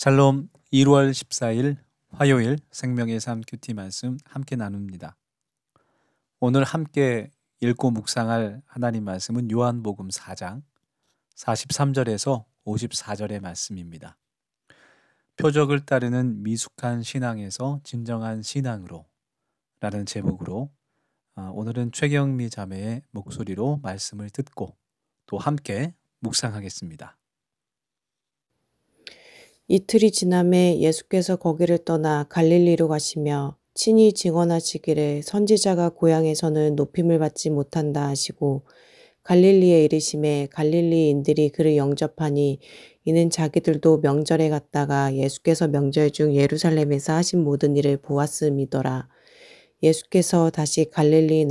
샬롬 1월 14일 화요일 생명의 삶 큐티 말씀 함께 나눕니다. 오늘 함께 읽고 묵상할 하나님 말씀은 요한복음 4장 43절에서 54절의 말씀입니다. 표적을 따르는 미숙한 신앙에서 진정한 신앙으로 라는 제목으로 오늘은 최경미 자매의 목소리로 말씀을 듣고 또 함께 묵상하겠습니다. 이틀이 지남에 예수께서 거기를 떠나 갈릴리로 가시며 친히 증언하시기를 선지자가 고향에서는 높임을 받지 못한다 하시고 갈릴리에 이르심에 갈릴리인들이 그를 영접하니 이는 자기들도 명절에 갔다가 예수께서 명절 중 예루살렘에서 하신 모든 일을 보았음이더라. 예수께서 다시 갈릴리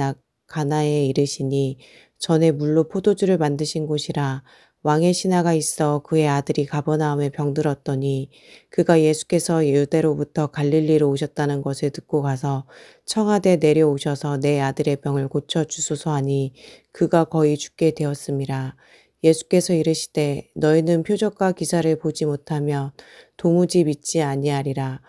가나에 이르시니 전에 물로 포도주를 만드신 곳이라. 왕의 신하가 있어 그의 아들이 가버나움에 병들었더니 그가 예수께서 유대로부터 갈릴리로 오셨다는 것을 듣고 가서 청하되 내려오셔서 내 아들의 병을 고쳐 주소서 하니 그가 거의 죽게 되었음이라. 예수께서 이르시되 너희는 표적과 기사를 보지 못하며 도무지 믿지 아니하리라.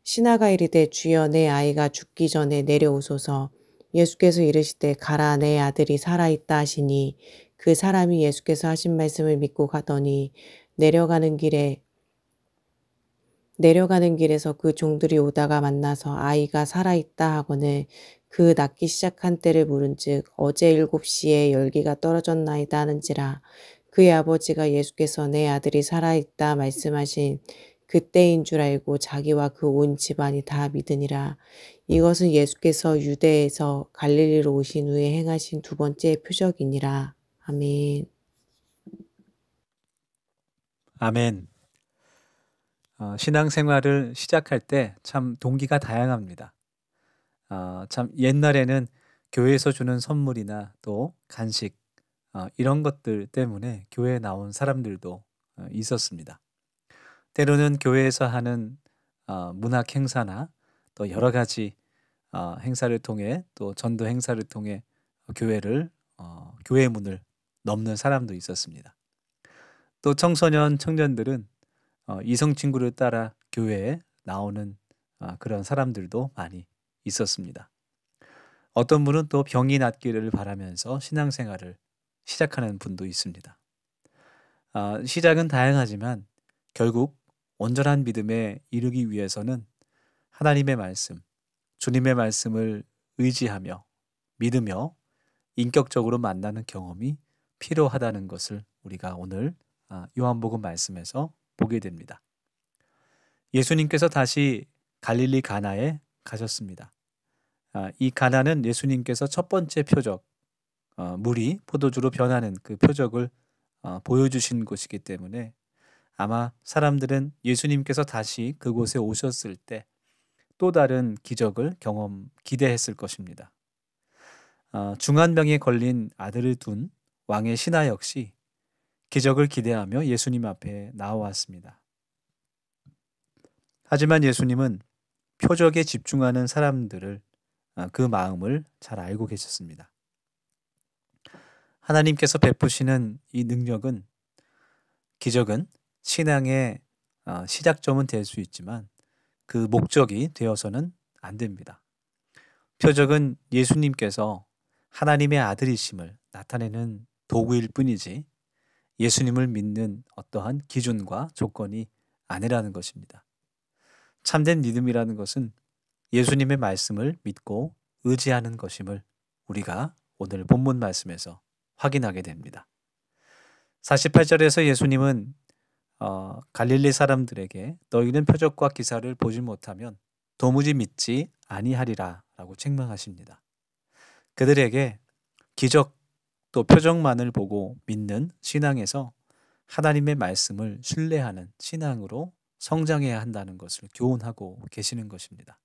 신하가 이르되 주여 내 아이가 죽기 전에 내려오소서. 예수께서 이르시되 가라 내 아들이 살아있다 하시니 그 사람이 예수께서 하신 말씀을 믿고 가더니 내려가는 길에서 그 종들이 오다가 만나서 아이가 살아있다 하거늘 그 낫기 시작한 때를 물은즉 어제 7시에 열기가 떨어졌나이다 하는지라. 그의 아버지가 예수께서 내 아들이 살아있다 말씀하신 그때인 줄 알고 자기와 그 온 집안이 다 믿으니라. 이것은 예수께서 유대에서 갈릴리로 오신 후에 행하신 두 번째 표적이니라. 아멘. 아멘. 신앙생활을 시작할 때 참 동기가 다양합니다. 참 옛날에는 교회에서 주는 선물이나 또 간식 이런 것들 때문에 교회에 나온 사람들도 있었습니다. 때로는 교회에서 하는 문학 행사나 또 여러 가지 행사를 통해 또 전도 행사를 통해 교회 문을 넘는 사람도 있었습니다. 또 청소년 청년들은 이성 친구를 따라 교회에 나오는 그런 사람들도 많이 있었습니다. 어떤 분은 또 병이 낫기를 바라면서 신앙생활을 시작하는 분도 있습니다. 시작은 다양하지만 결국 온전한 믿음에 이르기 위해서는 하나님의 말씀, 주님의 말씀을 의지하며 믿으며 인격적으로 만나는 경험이 필요하다는 것을 우리가 오늘 요한복음 말씀에서 보게 됩니다. 예수님께서 다시 갈릴리 가나에 가셨습니다. 이 가나는 예수님께서 첫 번째 표적, 물이 포도주로 변하는 그 표적을 보여주신 곳이기 때문에 아마 사람들은 예수님께서 다시 그곳에 오셨을 때 또 다른 기적을 기대했을 것입니다. 중한병에 걸린 아들을 둔 왕의 신하 역시 기적을 기대하며 예수님 앞에 나와왔습니다. 하지만 예수님은 표적에 집중하는 사람들을 그 마음을 잘 알고 계셨습니다. 하나님께서 베푸시는 이 능력은 기적은 신앙의 시작점은 될 수 있지만 그 목적이 되어서는 안 됩니다. 표적은 예수님께서 하나님의 아들이심을 나타내는 도구일 뿐이지 예수님을 믿는 어떠한 기준과 조건이 아니라는 것입니다. 참된 믿음이라는 것은 예수님의 말씀을 믿고 의지하는 것임을 우리가 오늘 본문 말씀에서 확인하게 됩니다. 48절에서 예수님은 갈릴리 사람들에게 너희는 표적과 기사를 보지 못하면 도무지 믿지 아니하리라 라고 책망하십니다. 그들에게 기적 또 표적만을 보고 믿는 신앙에서 하나님의 말씀을 신뢰하는 신앙으로 성장해야 한다는 것을 교훈하고 계시는 것입니다.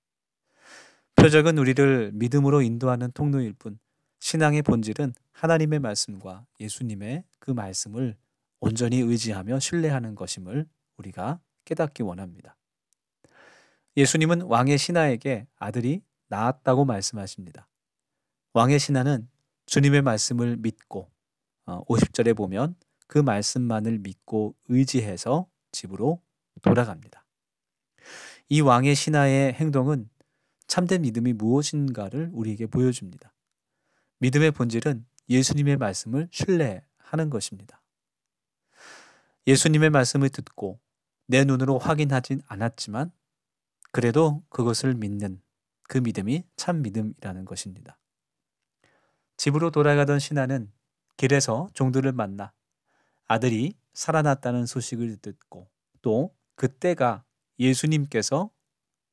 표적은 우리를 믿음으로 인도하는 통로일 뿐 신앙의 본질은 하나님의 말씀과 예수님의 그 말씀을 온전히 의지하며 신뢰하는 것임을 우리가 깨닫기 원합니다. 예수님은 왕의 신하에게 아들이 낳았다고 말씀하십니다. 왕의 신하는 주님의 말씀을 믿고 50절에 보면 그 말씀만을 믿고 의지해서 집으로 돌아갑니다. 이 왕의 신하의 행동은 참된 믿음이 무엇인가를 우리에게 보여줍니다. 믿음의 본질은 예수님의 말씀을 신뢰하는 것입니다. 예수님의 말씀을 듣고 내 눈으로 확인하진 않았지만 그래도 그것을 믿는 그 믿음이 참 믿음이라는 것입니다. 집으로 돌아가던 신하는 길에서 종들을 만나 아들이 살아났다는 소식을 듣고 또 그때가 예수님께서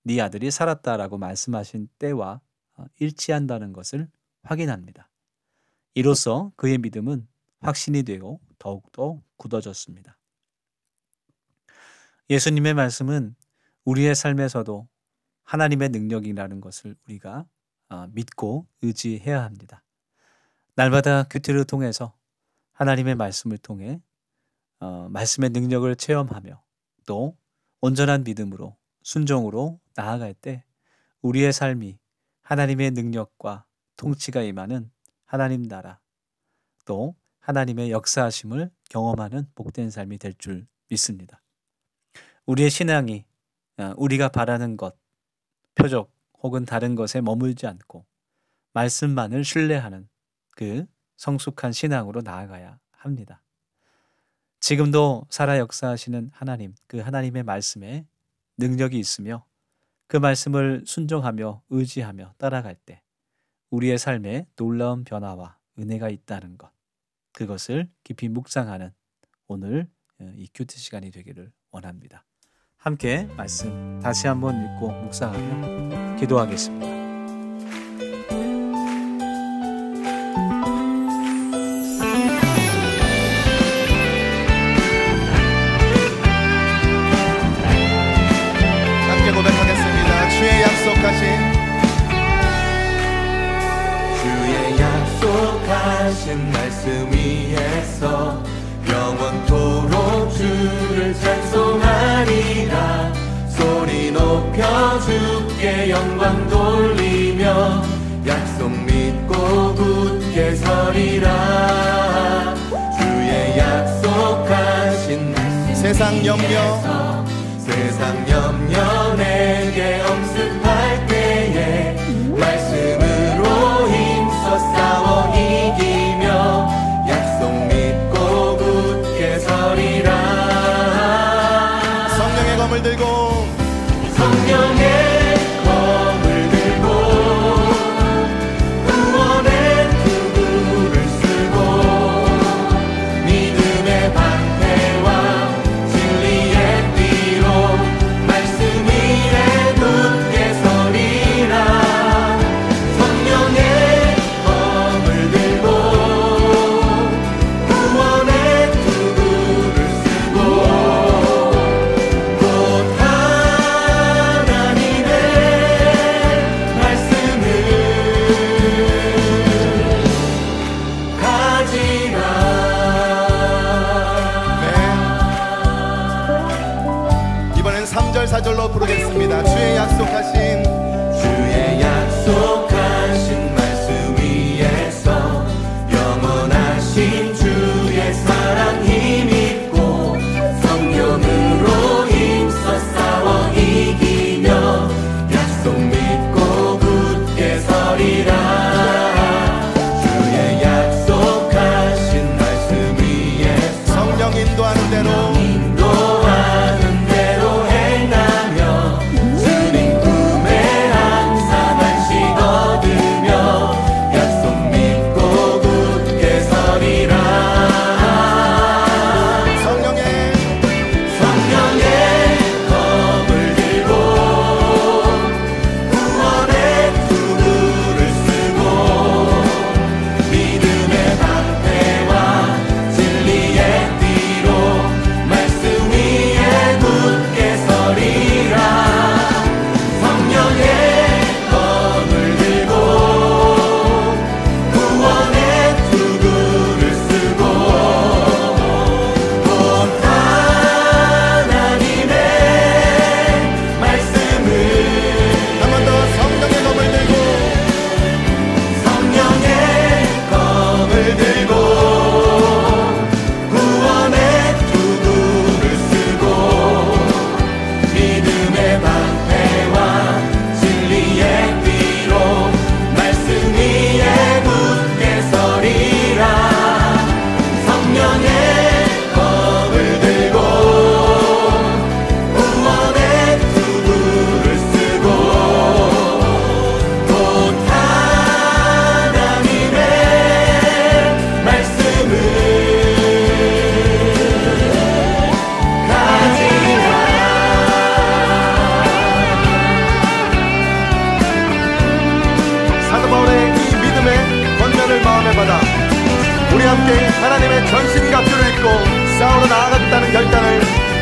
네 아들이 살았다라고 말씀하신 때와 일치한다는 것을 확인합니다. 이로써 그의 믿음은 확신이 되고 더욱더 굳어졌습니다. 예수님의 말씀은 우리의 삶에서도 하나님의 능력이라는 것을 우리가 믿고 의지해야 합니다. 날마다 큐티를 통해서 하나님의 말씀을 통해 말씀의 능력을 체험하며 또 온전한 믿음으로 순종으로 나아갈 때 우리의 삶이 하나님의 능력과 통치가 임하는 하나님 나라 또 하나님의 역사하심을 경험하는 복된 삶이 될 줄 믿습니다. 우리의 신앙이 우리가 바라는 것, 표적 혹은 다른 것에 머물지 않고 말씀만을 신뢰하는 그 성숙한 신앙으로 나아가야 합니다. 지금도 살아 역사하시는 하나님, 그 하나님의 말씀에 능력이 있으며 그 말씀을 순종하며 의지하며 따라갈 때 우리의 삶에 놀라운 변화와 은혜가 있다는 것, 그것을 깊이 묵상하는 오늘 이 큐티 시간이 되기를 원합니다. 함께 말씀 다시 한번 읽고 묵상하며 기도하겠습니다. 함께 고백하겠습니다. 주의 약속하신 말씀 위에서 영원토록 주를 찬송하리라. 소리 높여 주께 영광 돌리며 약속 믿고 굳게 서리라. 주의 약속하신 말씀 세상 염려 내게 엄습할 때에 말씀으로 힘써 싸워 이기며 약속 믿고 굳게 서리라. 성령의 검을 들고 구원의 투구를 쓰고 믿음의 방패와 진리의 날마다 우리 함께 하나님의 전신갑주를 입고 싸우러 나아가겠다는 결단을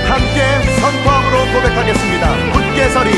함께 선포함으로 고백하겠습니다. 굳게 서리